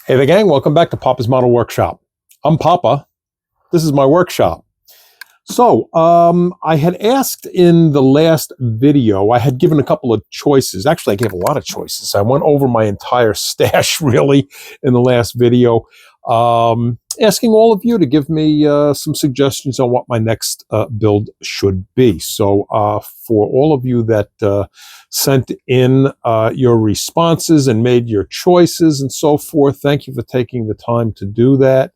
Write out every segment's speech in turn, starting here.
Hey there, gang. Welcome back to Papa's Model Workshop. I'm Papa. This is my workshop. So, I had asked in the last video, I had given a couple of choices. Actually, I gave a lot of choices. I went over my entire stash, really, in the last video, asking all of you to give me some suggestions on what my next build should be. So, for all of you that sent in your responses and made your choices and so forth, thank you for taking the time to do that.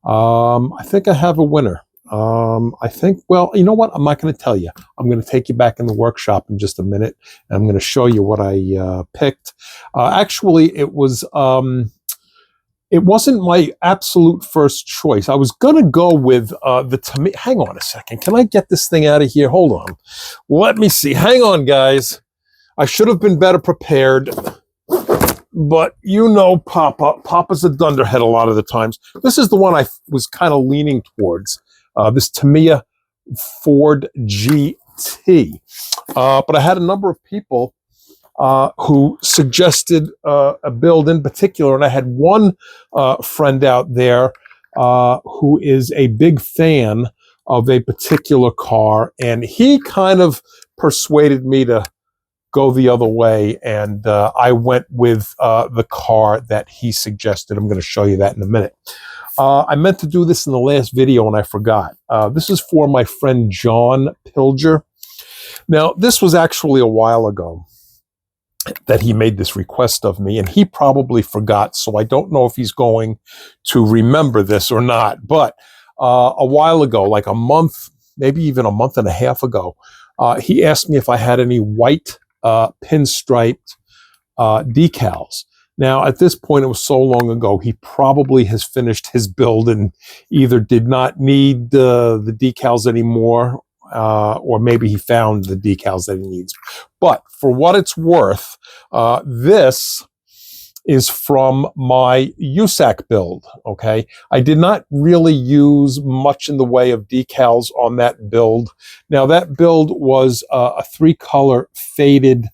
I think I have a winner. Well, you know what? I'm not going to tell you. I'm going to take you back in the workshop in just a minute, and I'm going to show you what I picked. Actually, it wasn't my absolute first choice. I was going to go with the Tamiya. Hang on a second. Can I get this thing out of here? Hold on. Let me see. Hang on, guys. I should have been better prepared. But you know Papa's a dunderhead a lot of the times. This is the one I was kind of leaning towards. This Tamiya Ford GT. But I had a number of people who suggested a build in particular, and I had one friend out there who is a big fan of a particular car, and he kind of persuaded me to go the other way, and I went with the car that he suggested. I'm going to show you that in a minute. I meant to do this in the last video and I forgot. This is for my friend John Pilger. Now, this was actually a while ago that he made this request of me, and he probably forgot, so I don't know if he's going to remember this or not. But a while ago, like a month, maybe even a month and a half ago, he asked me if I had any white pinstriped decals. Now, at this point, it was so long ago, he probably has finished his build and either did not need the decals anymore, or maybe he found the decals that he needs. But for what it's worth, this is from my USAC build, okay? I did not really use much in the way of decals on that build. Now, that build was a three-color faded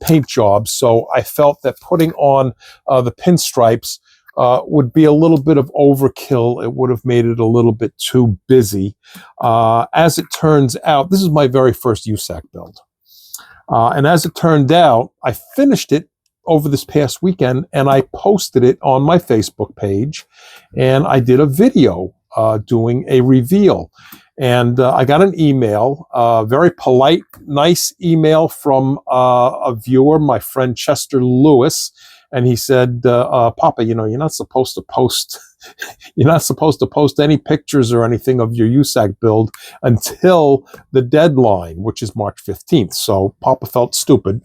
paint job, so I felt that putting on the pinstripes would be a little bit of overkill. It would have made it a little bit too busy. As it turns out, this is my very first USAC build. And as it turned out, I finished it over this past weekend, and I posted it on my Facebook page, and I did a video doing a reveal. And I got an email, a very polite, nice email from a viewer, my friend Chester Lewis, and he said, Papa, you know, you're not supposed to post any pictures or anything of your USAC build until the deadline, which is March 15th. So Papa felt stupid.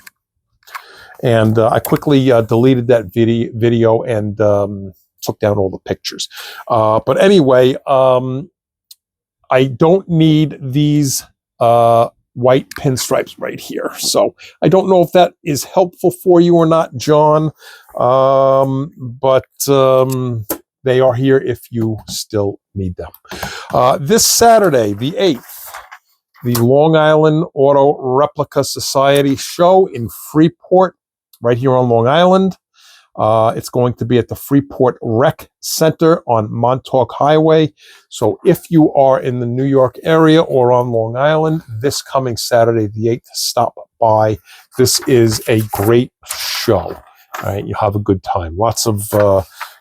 And I quickly deleted that video and took down all the pictures. But anyway, I don't need these white pinstripes right here. So I don't know if that is helpful for you or not, John. But they are here if you still need them. This Saturday, the 8th, the Long Island Auto Replica Society show in Freeport, right here on Long Island. It's going to be at the Freeport Rec Center on Montauk Highway. So if you are in the New York area or on Long Island, this coming Saturday, the 8th, stop by. This is a great show. All right, you have a good time. Lots of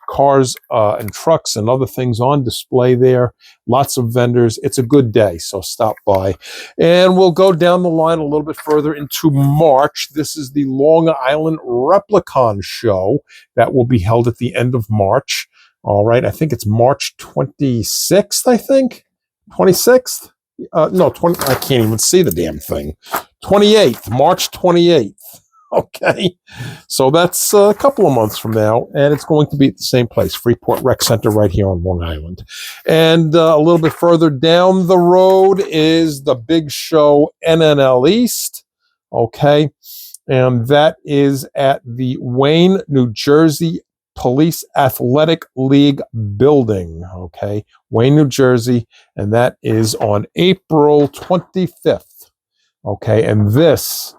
cars and trucks and other things on display there. Lots of vendors. It's a good day, so stop by. And we'll go down the line a little bit further into March. This is the Long Island Replicon show that will be held at the end of March. All right, I think it's March 26th, I think. 26th? No, 20. I can't even see the damn thing. 28th, March 28th. Okay, so that's a couple of months from now, and it's going to be at the same place, Freeport Rec Center right here on Long Island. And a little bit further down the road is the big show NNL East, okay, and that is at the Wayne, New Jersey Police Athletic League building, okay, Wayne, New Jersey, and that is on April 25th, okay, and this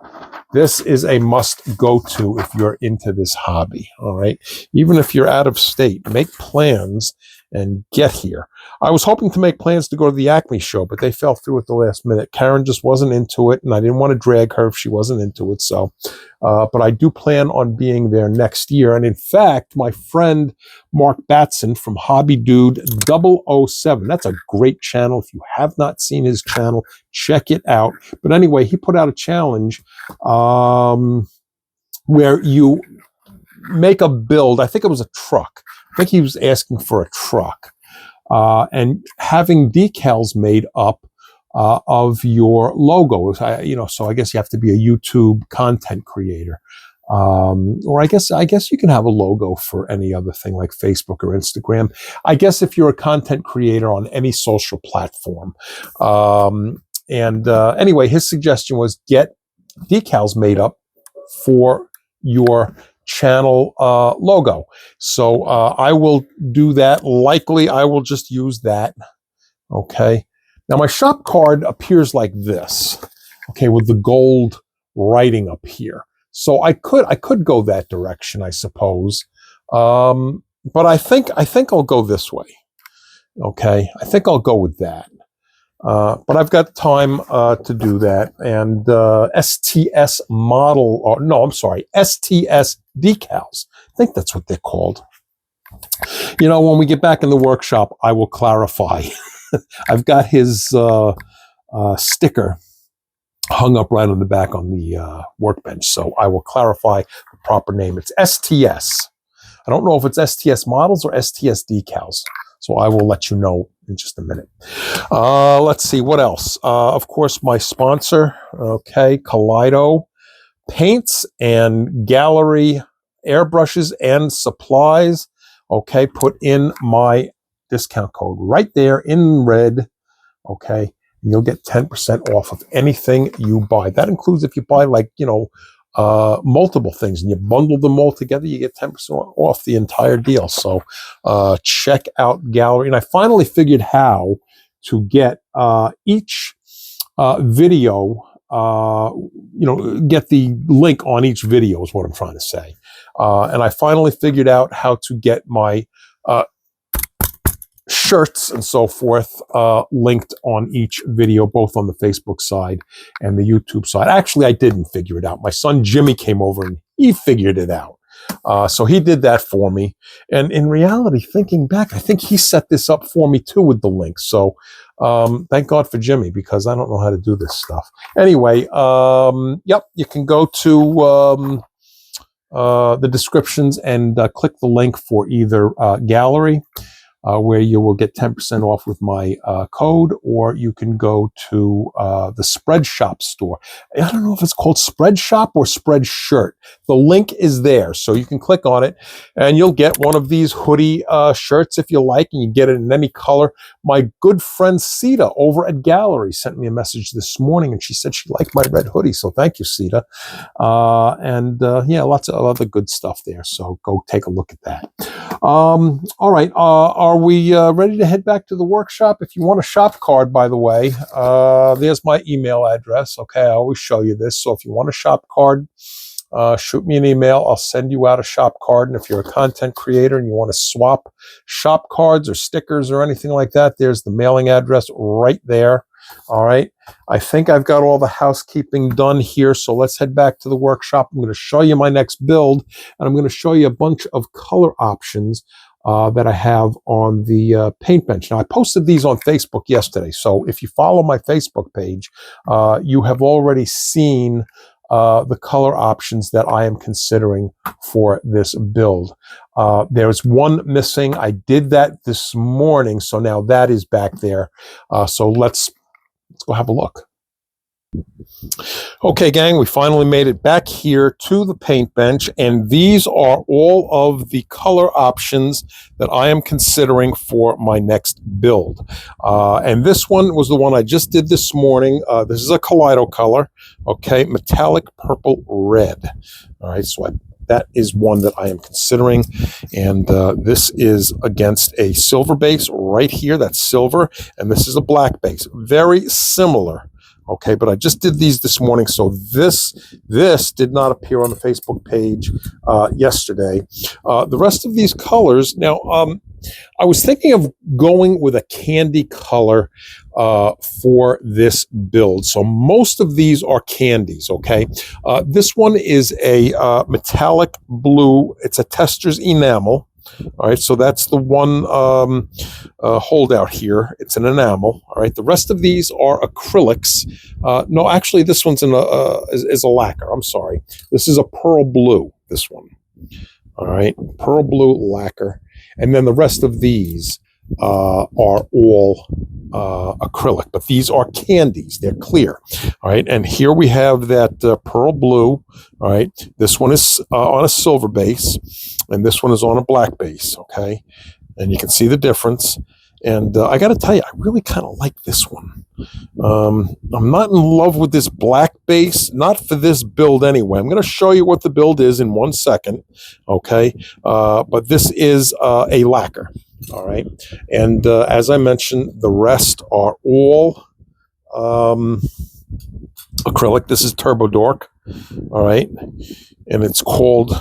This is a must-go-to if you're into this hobby, all right? Even if you're out of state, make plans and get here. I was hoping to make plans to go to the Acme show, but they fell through at the last minute. Karen just wasn't into it, and I didn't want to drag her if she wasn't into it. So, but I do plan on being there next year. And in fact, my friend Mark Batson from Hobby Dude 007, that's a great channel. If you have not seen his channel, check it out. But anyway, he put out a challenge where you make a build. I think it was a truck. I think he was asking for a truck, and having decals made up of your logo. So I guess you have to be a YouTube content creator, or I guess you can have a logo for any other thing like Facebook or Instagram. I guess if you're a content creator on any social platform. Anyway, his suggestion was get decals made up for your channel logo. So I will do that. Likely I will just use that. Okay. Now my shop card appears like this. Okay, with the gold writing up here. So I could go that direction, I suppose. But I think I'll go this way. Okay. I think I'll go with that. But I've got time to do that. And STS model, or no, I'm sorry, STS decals. I think that's what they're called. You know, when we get back in the workshop, I will clarify. I've got his sticker hung up right on the back on the workbench, so I will clarify the proper name. It's STS. I don't know if it's STS models or STS decals. So I will let you know in just a minute. Let's see, what else? Of course, my sponsor, okay, Kaleido paints and gallery airbrushes and supplies. Okay, put in my discount code right there in red. Okay, you'll get 10% off of anything you buy. That includes if you buy, like, multiple things and you bundle them all together, you get 10% off the entire deal. So check out Gallery. And I finally figured how to get each video, get the link on each video is what I'm trying to say. And I finally figured out how to get my shirts and so forth linked on each video, both on the Facebook side and the YouTube side. Actually, I didn't figure it out. My son Jimmy came over and he figured it out. So he did that for me. And in reality, thinking back, I think he set this up for me too with the link. So thank God for Jimmy, because I don't know how to do this stuff. Anyway, yep, you can go to the descriptions and click the link for either Gallery, where you will get 10% off with my code, or you can go to the Spreadshop store. I don't know if it's called Spreadshop or Spreadshirt. The link is there, so you can click on it, and you'll get one of these hoodie shirts if you like, and you get it in any color. My good friend Sita over at Gallery sent me a message this morning, and she said she liked my red hoodie, so thank you, Sita. Yeah, lots of other good stuff there, so go take a look at that. All right, are we ready to head back to the workshop? If you want a shop card, by the way, there's my email address. Okay, I always show you this. So if you want a shop card, shoot me an email. I'll send you out a shop card. And if you're a content creator and you want to swap shop cards or stickers or anything like that, there's the mailing address right there. All right. I think I've got all the housekeeping done here. So let's head back to the workshop. I'm going to show you my next build, and I'm going to show you a bunch of color options that I have on the paint bench. Now, I posted these on Facebook yesterday. So if you follow my Facebook page, you have already seen the color options that I am considering for this build. There's one missing. I did that this morning, so now that is back there. So let's go have a look. Okay, gang, we finally made it back here to the paint bench, and these are all of the color options that I am considering for my next build. And this one was the one I just did this morning. This is a Kaleido color, okay, metallic purple red. All right, so that is one that I am considering, and this is against a silver base right here. That's silver, and this is a black base. Very similar. Okay, but I just did these this morning, so this did not appear on the Facebook page yesterday. The rest of these colors, now I was thinking of going with a candy color for this build. So most of these are candies, okay? This one is a metallic blue. It's a Tester's enamel. All right, so that's the one holdout here. It's an enamel. All right, the rest of these are acrylics. No, actually, this one's is a lacquer. I'm sorry. This is a pearl blue, this one. All right, pearl blue lacquer. And then the rest of these are all acrylic, but these are candies. They're clear. All right, and here we have that pearl blue. All right, this one is on a silver base, and this one is on a black base. Okay, and you can see the difference. And I got to tell you, I really kind of like this one. I'm not in love with this black base, not for this build anyway. I'm going to show you what the build is in 1 second, okay? But this is a lacquer, all right? And as I mentioned, the rest are all acrylic. This is Turbo Dork, all right? And it's called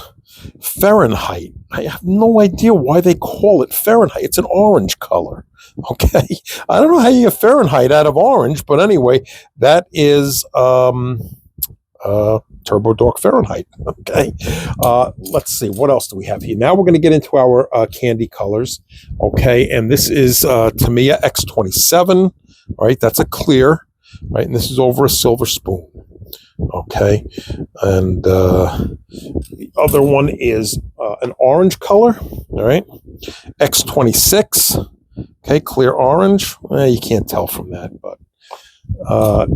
Fahrenheit. I have no idea why they call it Fahrenheit. It's an orange color. Okay. I don't know how you get Fahrenheit out of orange, but anyway, that is Turbo Dork Fahrenheit. Okay. Let's see. What else do we have here? Now we're going to get into our candy colors. Okay. And this is Tamiya X27. All right. That's a clear. Right. And this is over a silver spoon. Okay, and the other one is an orange color. All right, X26. Okay, clear orange. You can't tell from that, but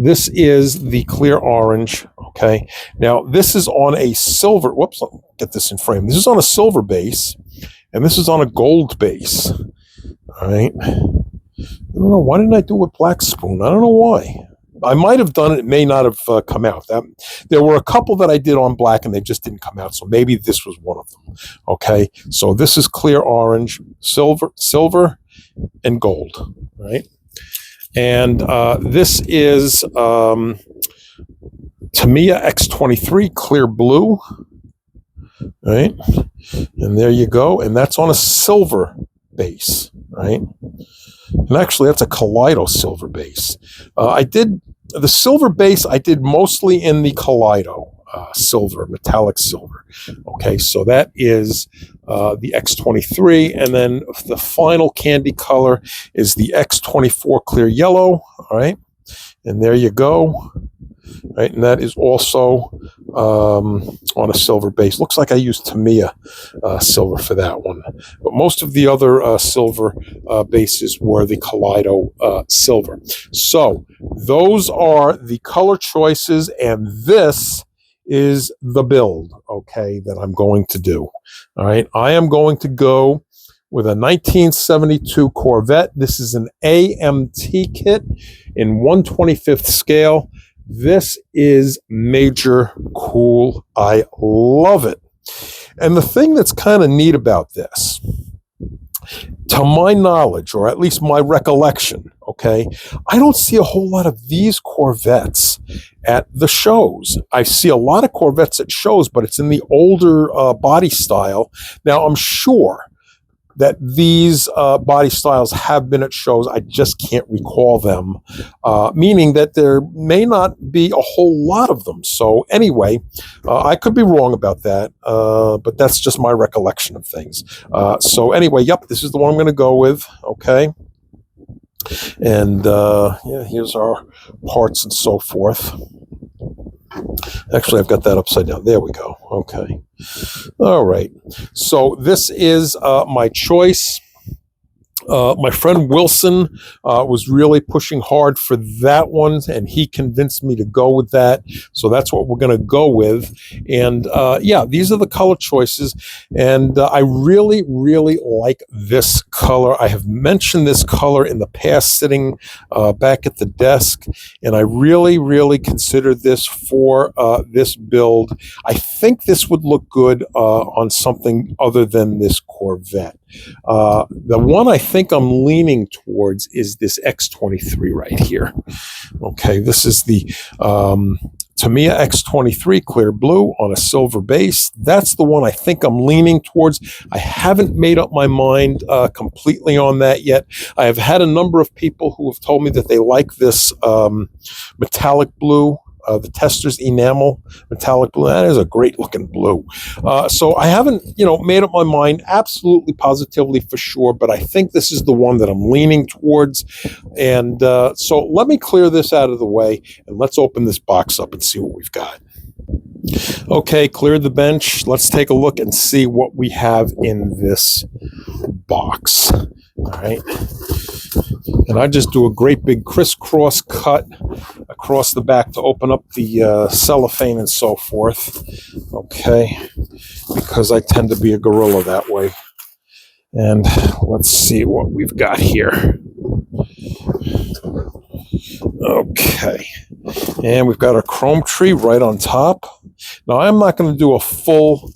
this is the clear orange. Okay, now this is on a silver. Whoops, let me get this in frame. This is on a silver base, and this is on a gold base. All right. I don't know, why didn't I do it with black spoon? I don't know why. I might have done it. It may not have come out. There were a couple that I did on black and they just didn't come out. So maybe this was one of them. Okay. So this is clear orange, silver, and gold. Right. And this is Tamiya X23 clear blue. Right. And there you go. And that's on a silver base. Right. And actually, that's a Kaleido silver base. I did the silver base. I did mostly in the Kaleido silver, metallic silver. Okay, so that is the X23, and then the final candy color is the X24 clear yellow. All right, and there you go. Right, and that is also on a silver base. Looks like I used Tamiya silver for that one. But most of the other silver bases were the Kaleido silver. So those are the color choices, and this is the build, okay, that I'm going to do. All right, I am going to go with a 1972 Corvette. This is an AMT kit in 1/25th scale. This is major cool. I love it. And the thing that's kind of neat about this, to my knowledge, or at least my recollection, okay, I don't see a whole lot of these Corvettes at the shows. I see a lot of Corvettes at shows, but it's in the older body style. Now, I'm sure that these body styles have been at shows. I just can't recall them, meaning that there may not be a whole lot of them. So anyway, I could be wrong about that, but that's just my recollection of things. So anyway, yep, this is the one I'm going to go with, okay? And yeah, here's our parts and so forth. Actually, I've got that upside down. There we go. Okay. All right. So this is my choice. My friend Wilson was really pushing hard for that one, and he convinced me to go with that. So that's what we're going to go with. And yeah, these are the color choices. And I really, really like this color. I have mentioned this color in the past sitting back at the desk, and I really, really consider this for this build. I think this would look good on something other than this Corvette. The one I think think I'm leaning towards is this X23 right here. Okay, this is the Tamiya X23 clear blue on a silver base. That's the one I think I'm leaning towards. I haven't made up my mind completely on that yet. I have had a number of people who have told me that they like this metallic blue, the Testors enamel metallic blue. That is a great looking blue. So I haven't, made up my mind absolutely positively for sure, but I think this is the one that I'm leaning towards. And so let me clear this out of the way and let's open this box up and see what we've got. Okay, cleared the bench. Let's take a look and see what we have in this box. All right. And I just do a great big crisscross cut across the back to open up the cellophane and so forth. Okay, because I tend to be a gorilla that way. And let's see what we've got here. Okay, and we've got a chrome tree right on top. Now, I'm not going to do a full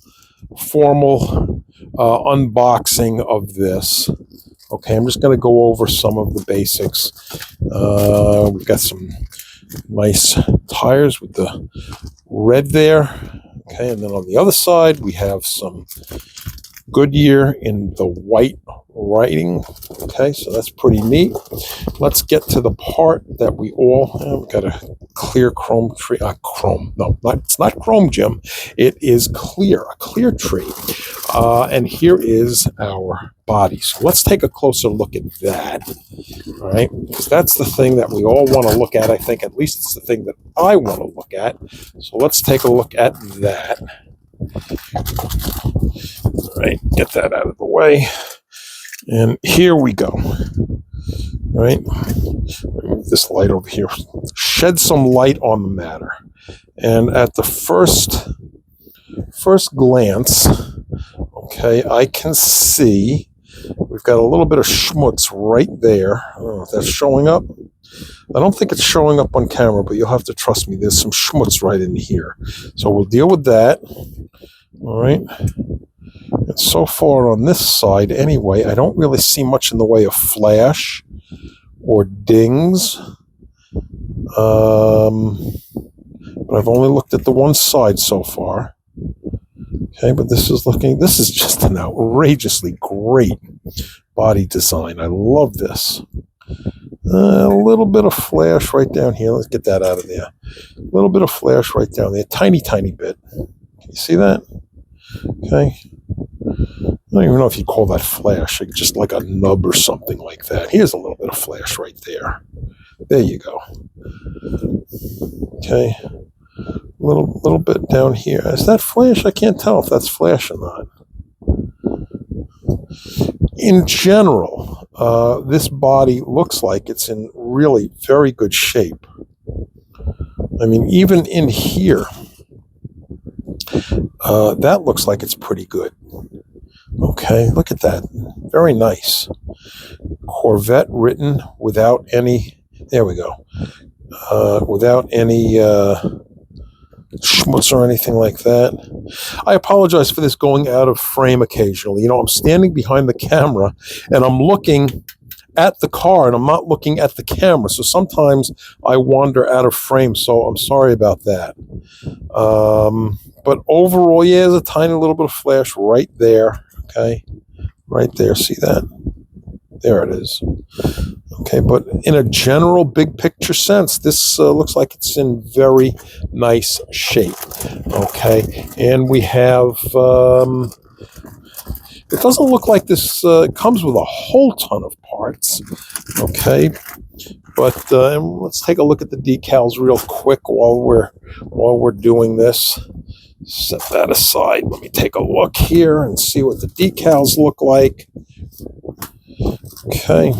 formal unboxing of this. Okay, I'm just going to go over some of the basics. We've got some nice tires with the red there. Okay, and then on the other side, we have some Goodyear in the white writing. Okay, so that's pretty neat. Let's get to the part that we all we've got a clear chrome tree. It's not chrome, Jim. It is clear, a clear tree. And here is our body. So let's take a closer look at that. All right, because that's the thing that we all want to look at. I think at least it's the thing that I want to look at. So let's take a look at that. All right, get that out of the way. And here we go. All right, move this light over here. Shed some light on the matter. And at the first glance, okay, I can see we've got a little bit of schmutz right there. I don't know if that's showing up. I don't think it's showing up on camera, but you'll have to trust me. There's some schmutz right in here. So we'll deal with that. All right. And so far on this side, anyway, I don't really see much in the way of flash or dings. But I've only looked at the one side so far. Okay, but this is just an outrageously great body design. I love this. A little bit of flash right down here. Let's get that out of there. A little bit of flash right down there. Tiny, tiny bit. Can you see that? Okay. I don't even know if you call that flash, just like a nub or something like that. Here's a little bit of flash right there. There you go. Okay. Little bit down here. Is that flash? I can't tell if that's flash or not. In general, this body looks like it's in really very good shape. I mean, even in here, that looks like it's pretty good. Okay, look at that. Very nice. Corvette written without any, there we go, without any schmutz or anything like that. I apologize for this going out of frame occasionally. I'm standing behind the camera and I'm looking at the car and I'm not looking at the camera. So sometimes I wander out of frame. So I'm sorry about that. But overall, yeah, there's a tiny little bit of flash right there. Okay, right there. See that? There it is. Okay, but in a general big picture sense, this looks like it's in very nice shape. Okay, and we have, it doesn't look like this comes with a whole ton of parts. Okay, but let's take a look at the decals real quick while we're doing this. Set that aside. Let me take a look here and see what the decals look like. Okay.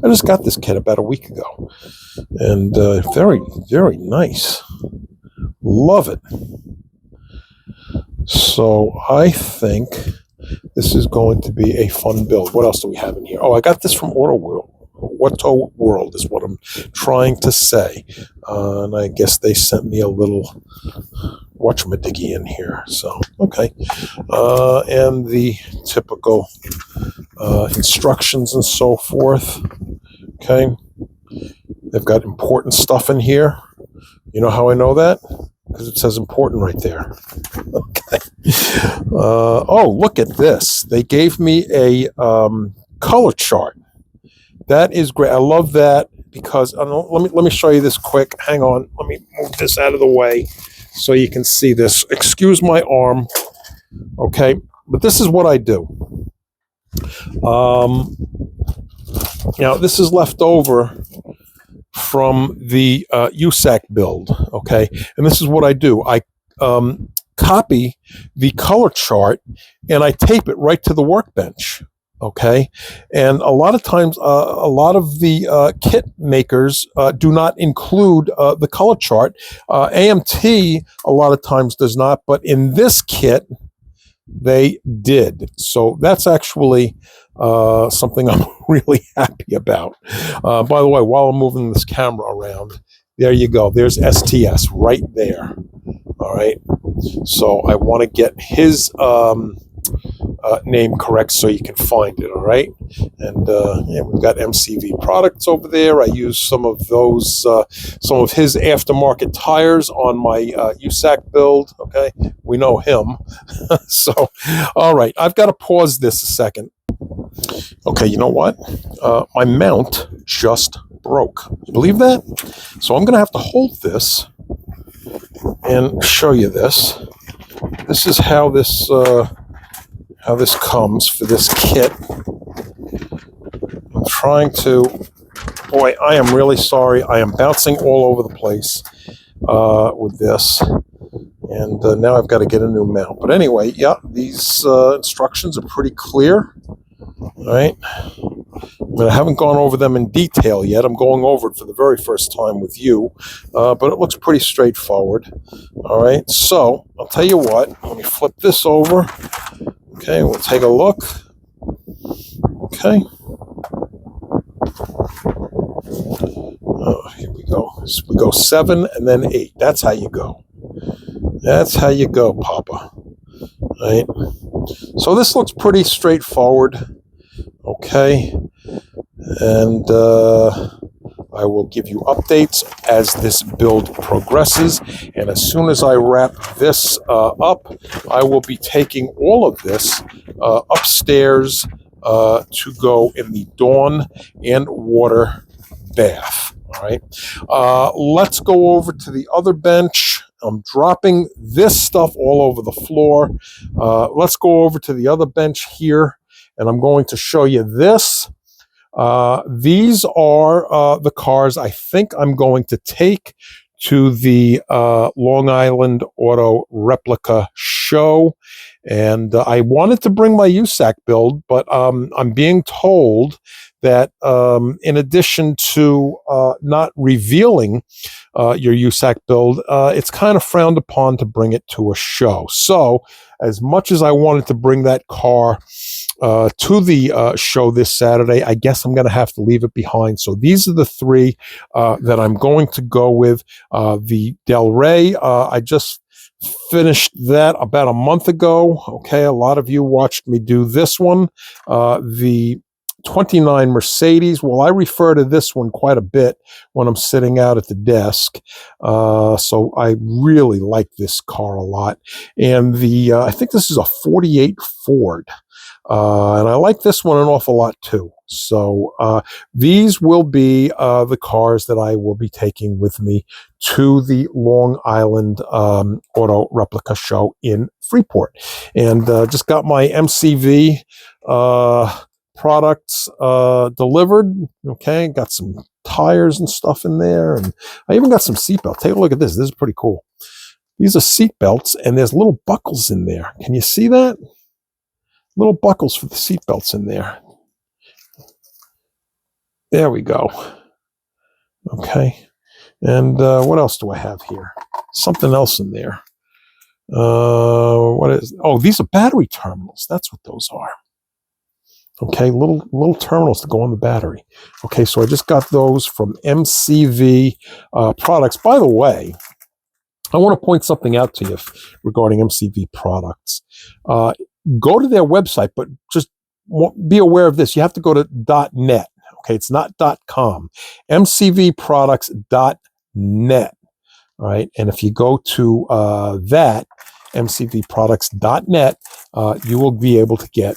I just got this kit about a week ago. And very, very nice. Love it. So I think this is going to be a fun build. What else do we have in here? Oh, I got this from Auto World is what I'm trying to say. And I guess they sent me a little whatchamajiggy in here. So, okay. And the typical instructions and so forth. Okay. They've got important stuff in here. You know how I know that? Because it says important right there. Okay. Oh, look at this. They gave me a color chart. That is great. I love that because let me show you this quick. Hang on. Let me move this out of the way so you can see this. Excuse my arm. Okay, but this is what I do. Now this is left over from the USAC build. Okay, and this is what I do. I copy the color chart and I tape it right to the workbench. Okay, and a lot of times, a lot of the kit makers do not include the color chart. AMT a lot of times does not, but in this kit, they did. So that's actually something I'm really happy about. By the way, while I'm moving this camera around, there you go. There's STS right there. All right. So I want to get his name correct so you can find it. All right. And yeah, we've got MCV products over there. I use some of those, some of his aftermarket tires on my USAC build. Okay. We know him. So, all right. I've got to pause this a second. Okay. You know what? My mount just broke. You believe that? So I'm going to have to hold this and show you this. This is how this comes for this kit. I'm trying to, boy, I am really sorry. I am bouncing all over the place with this. And now I've got to get a new mount. But anyway, yeah, these instructions are pretty clear. All right. I mean, I haven't gone over them in detail yet. I'm going over it for the very first time with you. But it looks pretty straightforward. All right. So I'll tell you what. Let me flip this over. Okay, we'll take a look. Okay. Oh, here we go. So we go 7 and then 8. That's how you go. That's how you go, Papa. All right. So this looks pretty straightforward. Okay. And I will give you updates as this build progresses. And as soon as I wrap this up, I will be taking all of this upstairs to go in the Dawn and Water bath. All right. Let's go over to the other bench. I'm dropping this stuff all over the floor. Let's go over to the other bench here, and I'm going to show you this. These are the cars I think I'm going to take to the Long Island Auto Replica show. And I wanted to bring my USAC build, but I'm being told that in addition to not revealing your USAC build, it's kind of frowned upon to bring it to a show. So as much as I wanted to bring that car to the show this Saturday, I guess I'm going to have to leave it behind. So these are the 3 that I'm going to go with. The Del Rey, I just finished that about a month ago. Okay, a lot of you watched me do this one. The 29 Mercedes. Well, I refer to this one quite a bit when I'm sitting out at the desk. So I really like this car a lot. And the I think this is a 48 Ford. And I like this one an awful lot too. So these will be the cars that I will be taking with me to the Long Island Auto Replica show in Freeport. And just got my MCV products delivered. Okay, got some tires and stuff in there. And I even got some seatbelts. Take a look at this. This is pretty cool. These are seatbelts, and there's little buckles in there. Can you see that? Little buckles for the seatbelts in there. There we go. Okay. And what else do I have here? Something else in there. What is? Oh, these are battery terminals. That's what those are. Okay, little terminals to go on the battery. Okay, so I just got those from MCV products. By the way, I want to point something out to you regarding MCV products. Go to their website, but just be aware of this. You have to go to .net. Okay, it's not .com. mcvproducts.net. All right, and if you go to that, mcvproducts.net, you will be able to get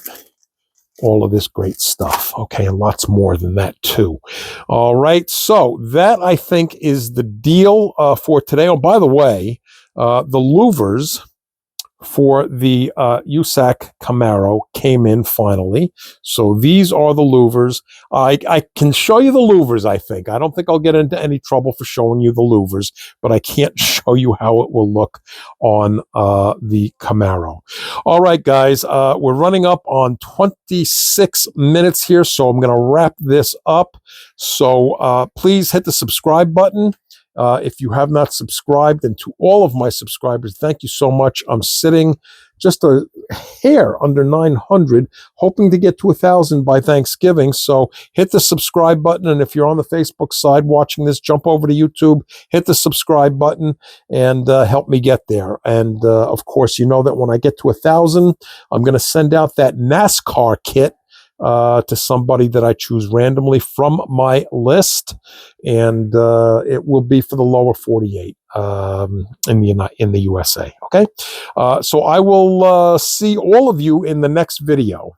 all of this great stuff, okay, and lots more than that too. All right, so that I think is the deal for today. Oh, by the way, the louvers for the USAC Camaro came in finally. So these are the louvers. I can show you the louvers, I think. I don't think I'll get into any trouble for showing you the louvers, but I can't show you how it will look on the Camaro. All right, guys, we're running up on 26 minutes here, so I'm going to wrap this up. So please hit the subscribe button. If you have not subscribed, and to all of my subscribers, thank you so much. I'm sitting just a hair under 900, hoping to get to 1,000 by Thanksgiving. So hit the subscribe button. And if you're on the Facebook side watching this, jump over to YouTube, hit the subscribe button, and help me get there. And of course, you know that when I get to 1,000, I'm going to send out that NASCAR kit to somebody that I choose randomly from my list, and it will be for the lower 48 in the USA. Okay, so I will see all of you in the next video.